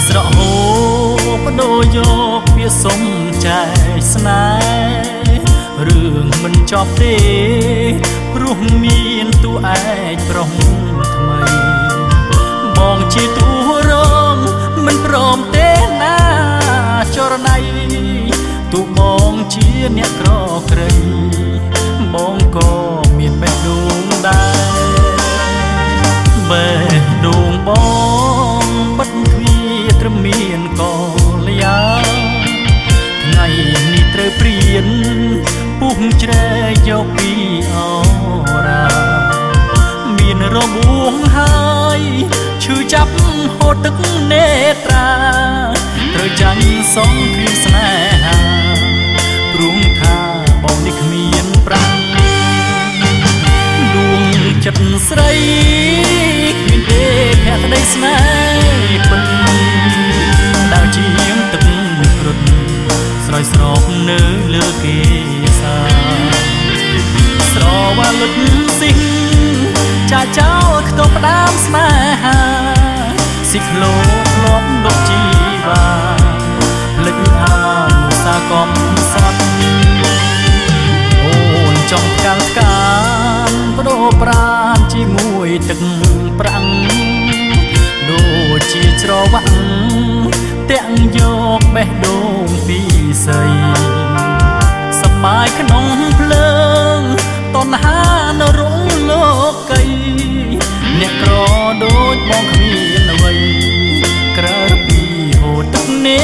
ស្រហូបដូរយកវាសុំចែកស្នេហ៍រឿងមិនចប់ទេព្រោះមានទូឯកប្រុសថ្មីបងជាទូរងមិនព្រមទេណាចរណៃទូបងជាអ្នកក្រក្រៃបងក៏មានបេះដូងដែរបេះដូងបងបិទទ្វារត្រឹមមានកលយាថ្ងៃនេះត្រូវព្រៀនពុះជ្រែកយកពីអរាមានរបួងហើយឈឺចាប់ហូតទឹកនេត្រាត្រូវចាញ់សងគ្រាស្នេហាព្រមថាបងនេះគ្មានប្រាំដួងចិត្តស្រីគ្មានទេភក្តីស្នេហ៍ពិតដើរជាងទឹកគ្រុតស្រោចស្រពនៅលើគេសាស្រវាលុតស៊ីងចាចោលខ្ទប់ផ្ដាមស្នេហាស៊ីក្លូក្លប់ដុកជីវ៉ាភ្លេចអានុសាកំសត់អូនចង់កាលកានបដូរប្រាណជាមួយទឹកប្រាំងដូចជាច្រវាក់ទាំងយកបេះដូងពីស័យសប្បាយក្នុងភ្លើងតណ្ហានៅរងលោកីអ្នកក្រដូចបងគ្មានអ្វីក្រៅពីហូតទឹកនេ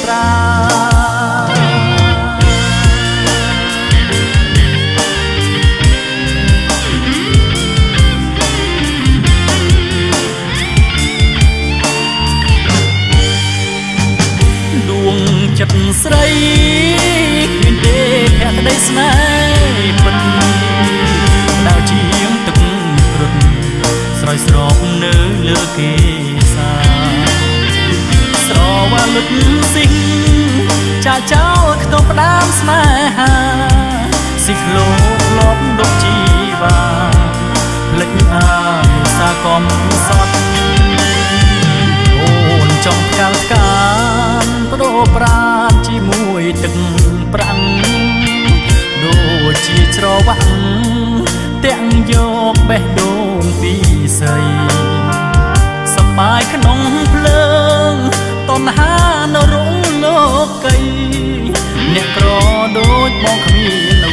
ត្រាចិត្តស្រីគ្មានទេភក្តីស្នេហ៍ពិតដើរជាងទឹកគ្រុតស្រោចស្រពនៅលើគេសាស្រវាលុតស៊ីងចាចោលខ្ទប់ផ្ដាមស្នេហាស៊ីក្លូក្លប់ដុកជីវ៉ាភ្លេចអានុសាកំសត់អូនចង់កាលកានបដូរប្រាណជាមួយទឹកប្រាំងដូចជាច្រវាក់ទាំងយកបេះដូងពីស័យសប្បាយក្នុងភ្លើងតណ្ហានៅរងលោកីអ្នកក្រដូចបងគ្មាន